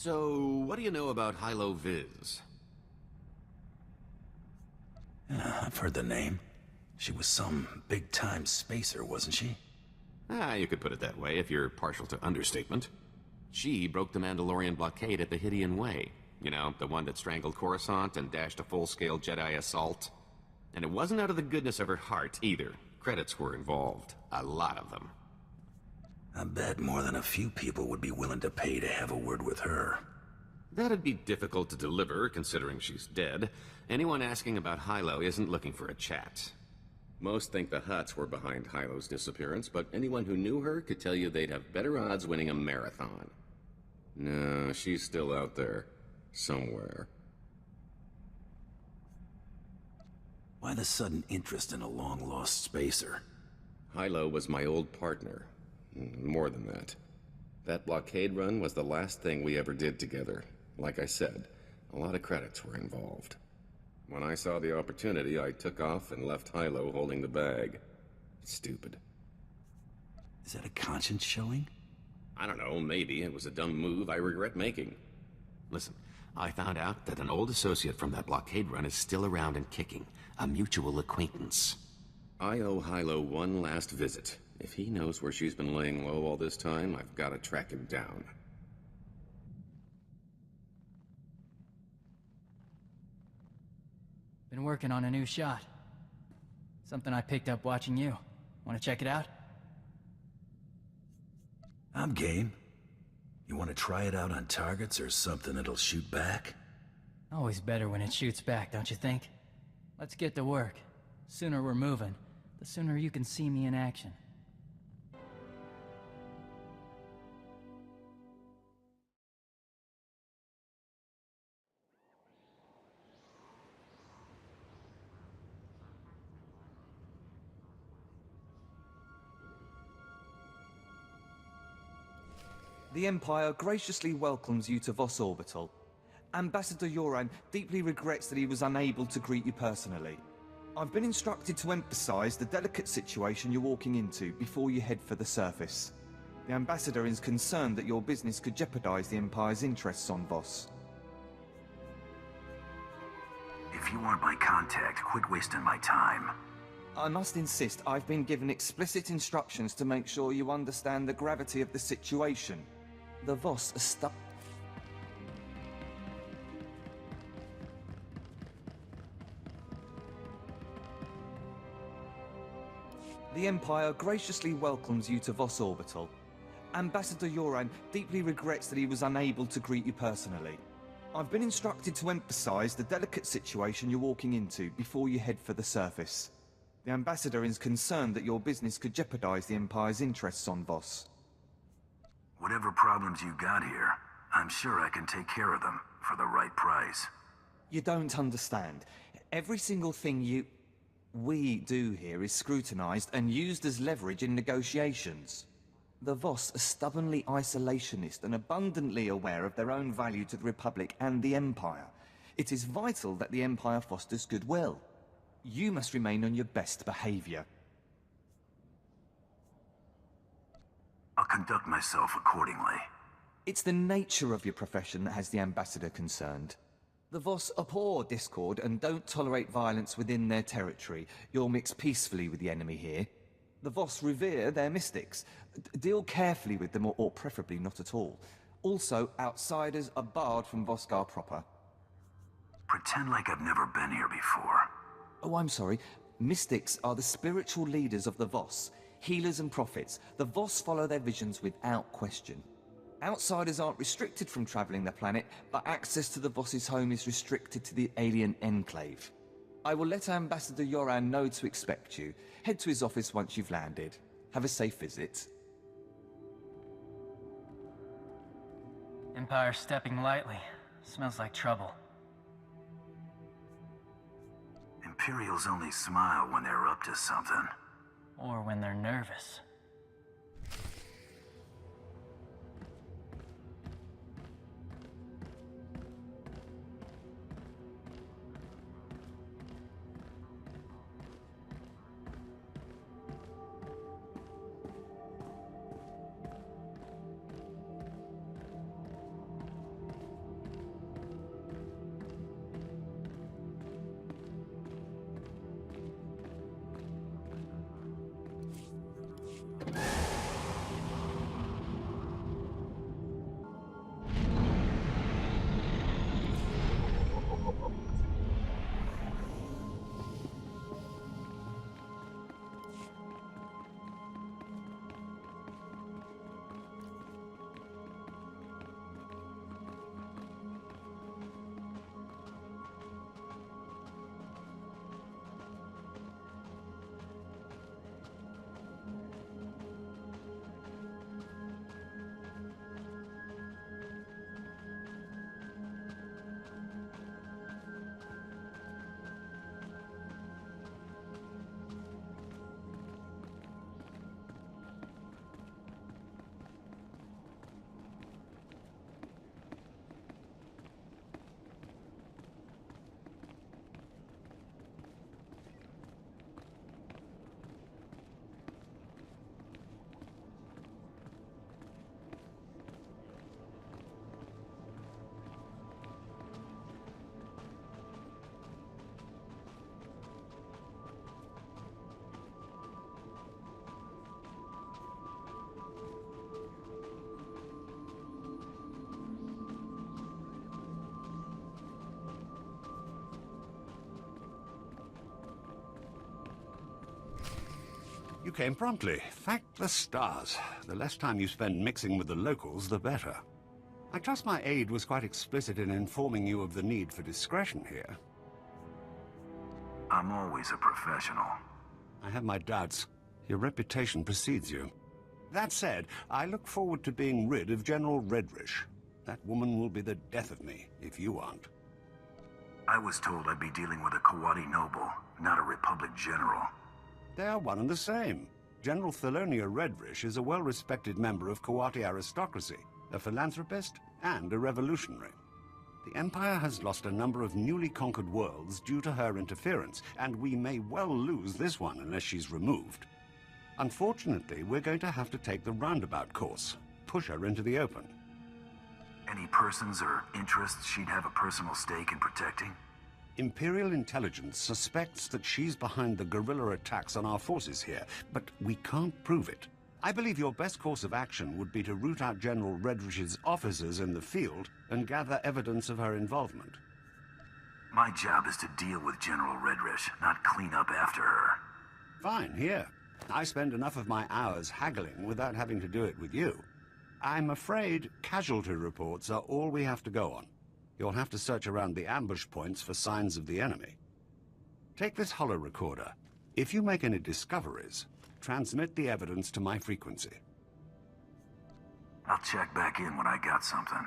So, what do you know about Hilo Viz? I've heard the name. She was some big-time spacer, wasn't she? You could put it that way if you're partial to understatement. She broke the Mandalorian blockade at the Hydian Way. You know, the one that strangled Coruscant and dashed a full-scale Jedi assault. And it wasn't out of the goodness of her heart, either. Credits were involved. A lot of them. I bet more than a few people would be willing to pay to have a word with her. That'd be difficult to deliver, considering she's dead. Anyone asking about Hilo isn't looking for a chat. Most think the Hutts were behind Hilo's disappearance, but anyone who knew her could tell you they'd have better odds winning a marathon. No, she's still out there. Somewhere. Why the sudden interest in a long-lost spacer? Hilo was my old partner. More than that. That blockade run was the last thing we ever did together. Like I said, a lot of credits were involved. When I saw the opportunity, I took off and left Hilo holding the bag. Stupid. Is that a conscience showing? I don't know, maybe. It was a dumb move I regret making. Listen, I found out that an old associate from that blockade run is still around and kicking. A mutual acquaintance. I owe Hilo one last visit. If he knows where she's been laying low all this time, I've got to track him down. Been working on a new shot. Something I picked up watching you. Want to check it out? I'm game. You want to try it out on targets or something that'll shoot back? Always better when it shoots back, don't you think? Let's get to work. Sooner we're moving, the sooner you can see me in action. The Empire graciously welcomes you to Voss Orbital. Ambassador Yoran deeply regrets that he was unable to greet you personally. I've been instructed to emphasize the delicate situation you're walking into before you head for the surface. The Ambassador is concerned that your business could jeopardize the Empire's interests on Voss. If you want my contact, quit wasting my time. I must insist I've been given explicit instructions to make sure you understand the gravity of the situation. The Voss are stuck. The Empire graciously welcomes you to Voss Orbital. Ambassador Yoran deeply regrets that he was unable to greet you personally. I've been instructed to emphasize the delicate situation you're walking into before you head for the surface. The Ambassador is concerned that your business could jeopardize the Empire's interests on Voss. Whatever problems you got here, I'm sure I can take care of them for the right price. You don't understand. Every single thing we do here is scrutinized and used as leverage in negotiations. The Voss are stubbornly isolationist and abundantly aware of their own value to the Republic and the Empire. It is vital that the Empire fosters goodwill. You must remain on your best behavior. I'll conduct myself accordingly. It's the nature of your profession that has the Ambassador concerned. The Voss abhor discord and don't tolerate violence within their territory. You'll mix peacefully with the enemy here. The Voss revere their mystics. Deal carefully with them, or preferably not at all. Also, outsiders are barred from Voskar proper. Pretend like I've never been here before. Oh, I'm sorry. Mystics are the spiritual leaders of the Voss. Healers and prophets. The Voss follow their visions without question. Outsiders aren't restricted from traveling the planet, but access to the Voss's home is restricted to the alien enclave. I will let Ambassador Yoran know to expect you. Head to his office once you've landed. Have a safe visit. Empire stepping lightly. Smells like trouble. Imperials only smile when they're up to something. Or when they're nervous. You came promptly. Thank the stars. The less time you spend mixing with the locals, the better. I trust my aide was quite explicit in informing you of the need for discretion here. I'm always a professional. I have my doubts. Your reputation precedes you. That said, I look forward to being rid of General Redrish. That woman will be the death of me, if you aren't. I was told I'd be dealing with a Kawati noble, not a Republic general. They are one and the same. General Thelonia Redrish is a well-respected member of Kawati aristocracy, a philanthropist, and a revolutionary. The Empire has lost a number of newly conquered worlds due to her interference, and we may well lose this one unless she's removed. Unfortunately, we're going to have to take the roundabout course, push her into the open. Any persons or interests she'd have a personal stake in protecting? Imperial intelligence suspects that she's behind the guerrilla attacks on our forces here, but we can't prove it. I believe your best course of action would be to root out General Redrish's officers in the field and gather evidence of her involvement. My job is to deal with General Redrish, not clean up after her. Fine, here. I spend enough of my hours haggling without having to do it with you. I'm afraid casualty reports are all we have to go on. You'll have to search around the ambush points for signs of the enemy. Take this holo recorder. If you make any discoveries, transmit the evidence to my frequency. I'll check back in when I got something.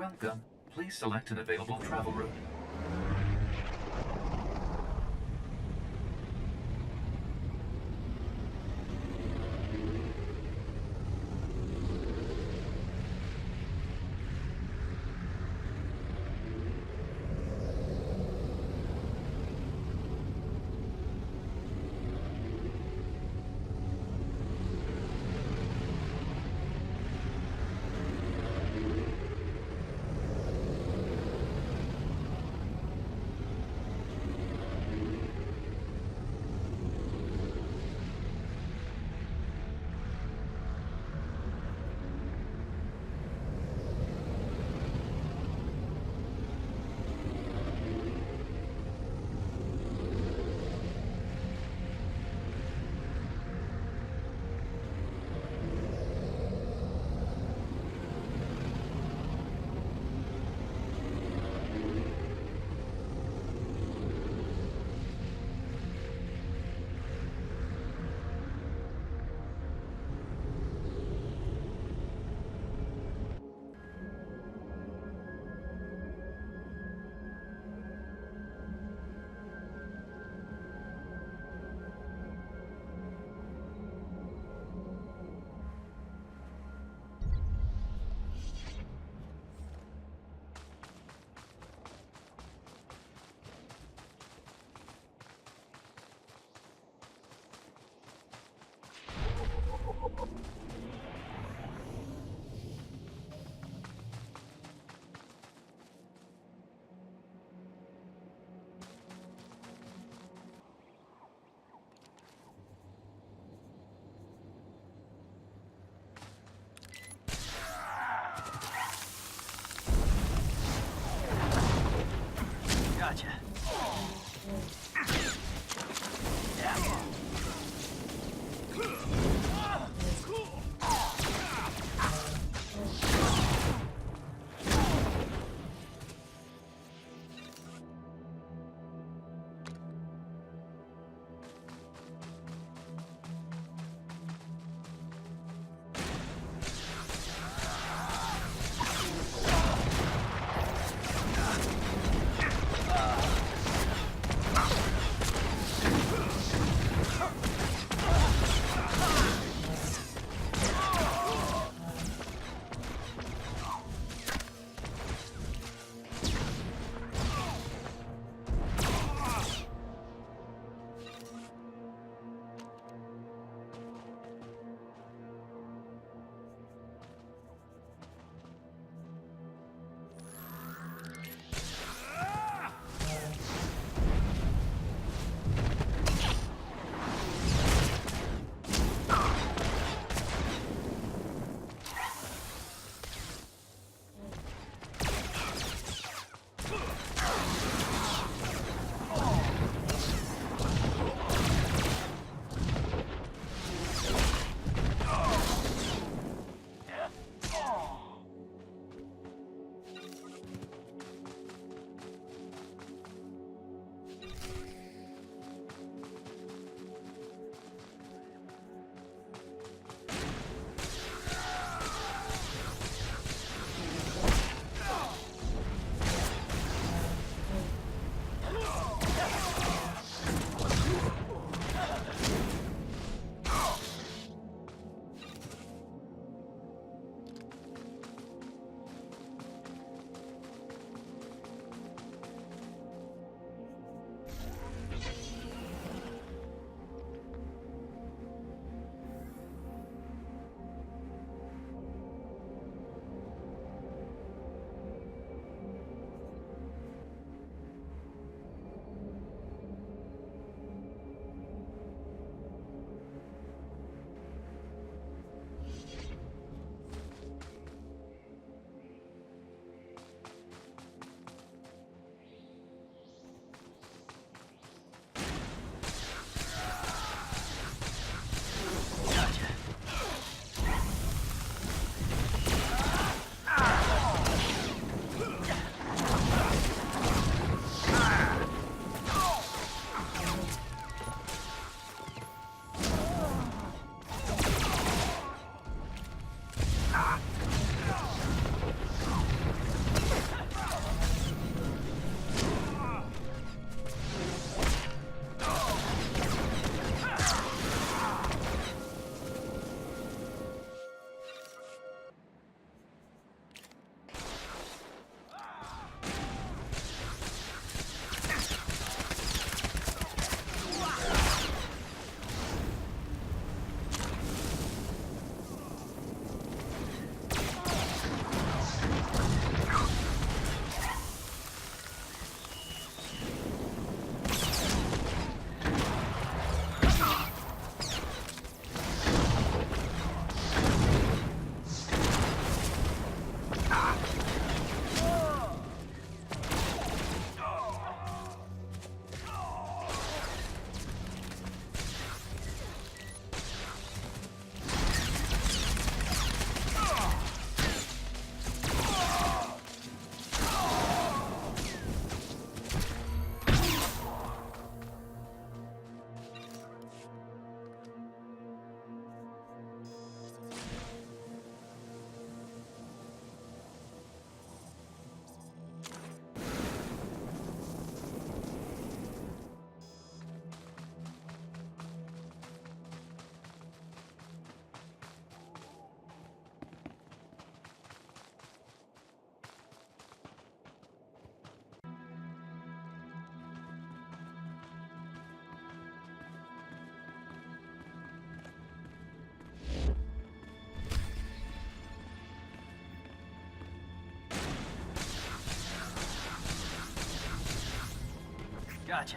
Welcome. Please select an available travel route. Gotcha.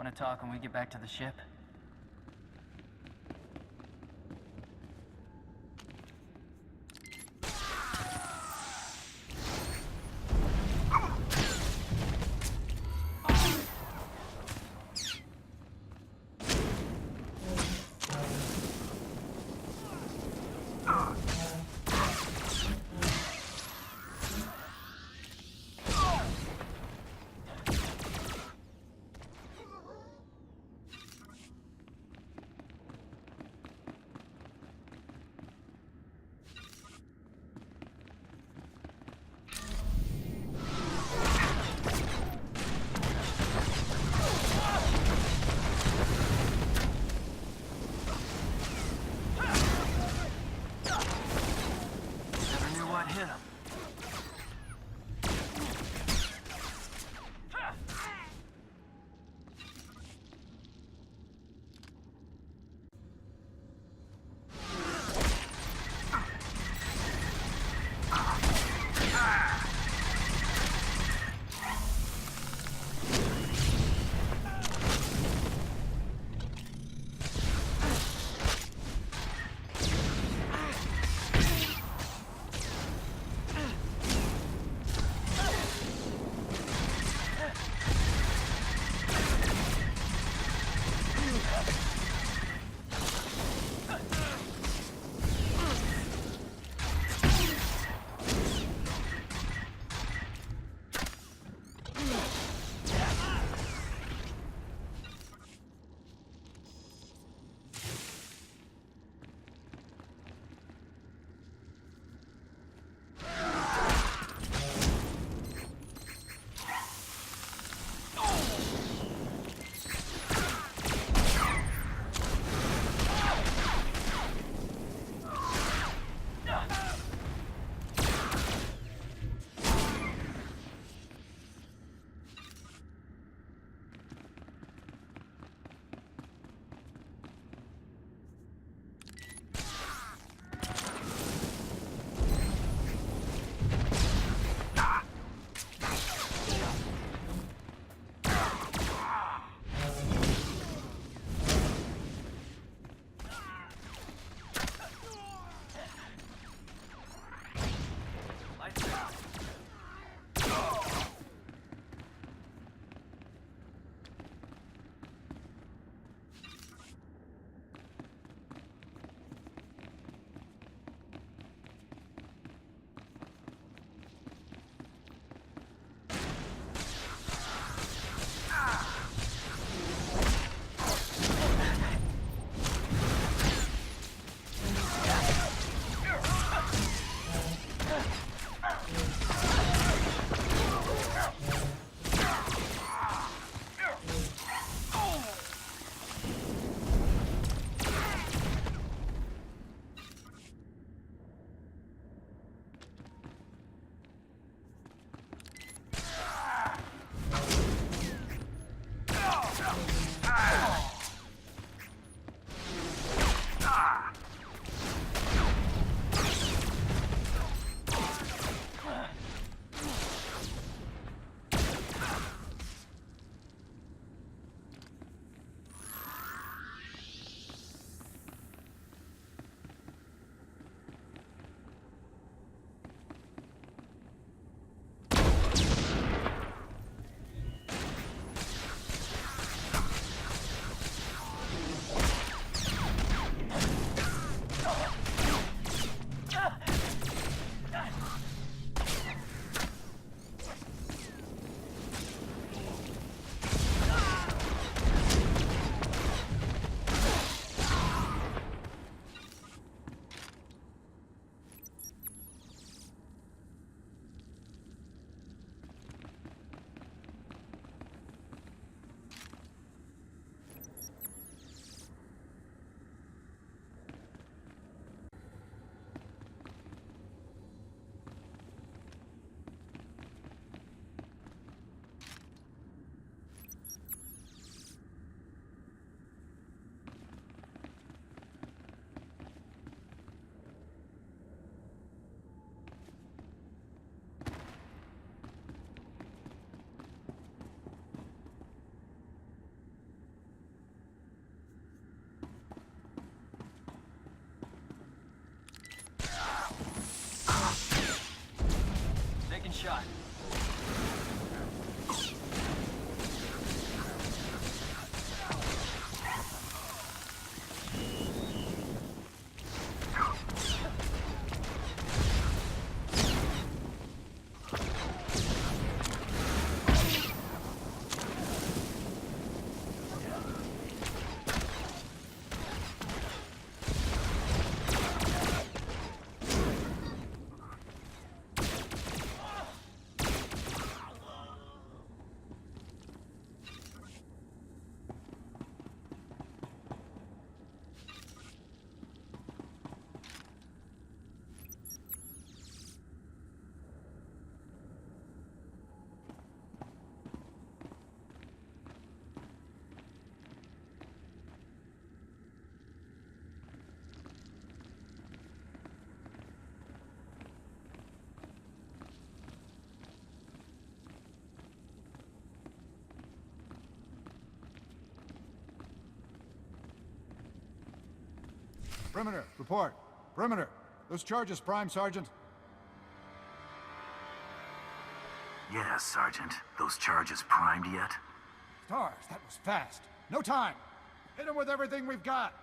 Want to talk when we get back to the ship? shot. Perimeter, report. Perimeter. Those charges, Prime Sergeant. Yes, Sergeant. Those charges primed yet? Stars, that was fast. No time. Hit them with everything we've got.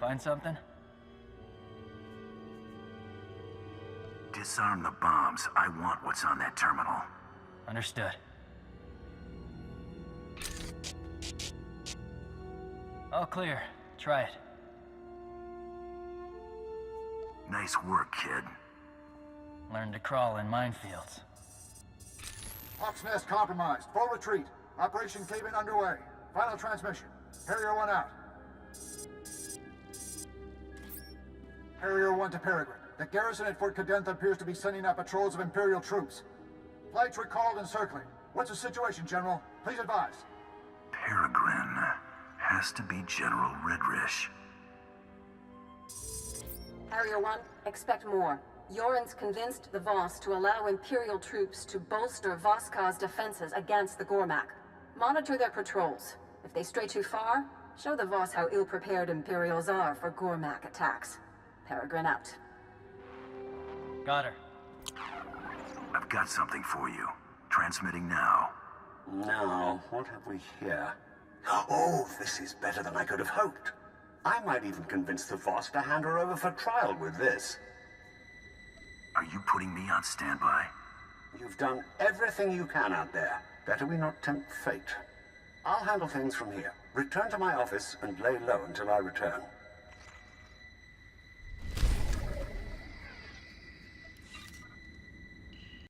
Find something? Disarm the bombs. I want what's on that terminal. Understood. All clear. Try it. Nice work, kid. Learn to crawl in minefields. Hawk's Nest compromised. Full retreat. Operation Cave-In underway. Final transmission. Harrier 1 out. Harrier 1 to Peregrine. The garrison at Fort Cadentha appears to be sending out patrols of Imperial troops. Flights recalled and circling. What's the situation, General? Please advise. Peregrine. Has to be General Redrish. Harrier 1, expect more. Yoren's convinced the Voss to allow Imperial troops to bolster Voskha's defenses against the Gormak. Monitor their patrols. If they stray too far, show the Voss how ill-prepared Imperials are for Gormak attacks. Peregrine out. Got her. I've got something for you. Transmitting now. Now, what have we here? Oh, this is better than I could have hoped. I might even convince the Voss to hand her over for trial with this. Are you putting me on standby? You've done everything you can out there. Better we not tempt fate. I'll handle things from here. Return to my office and lay low until I return.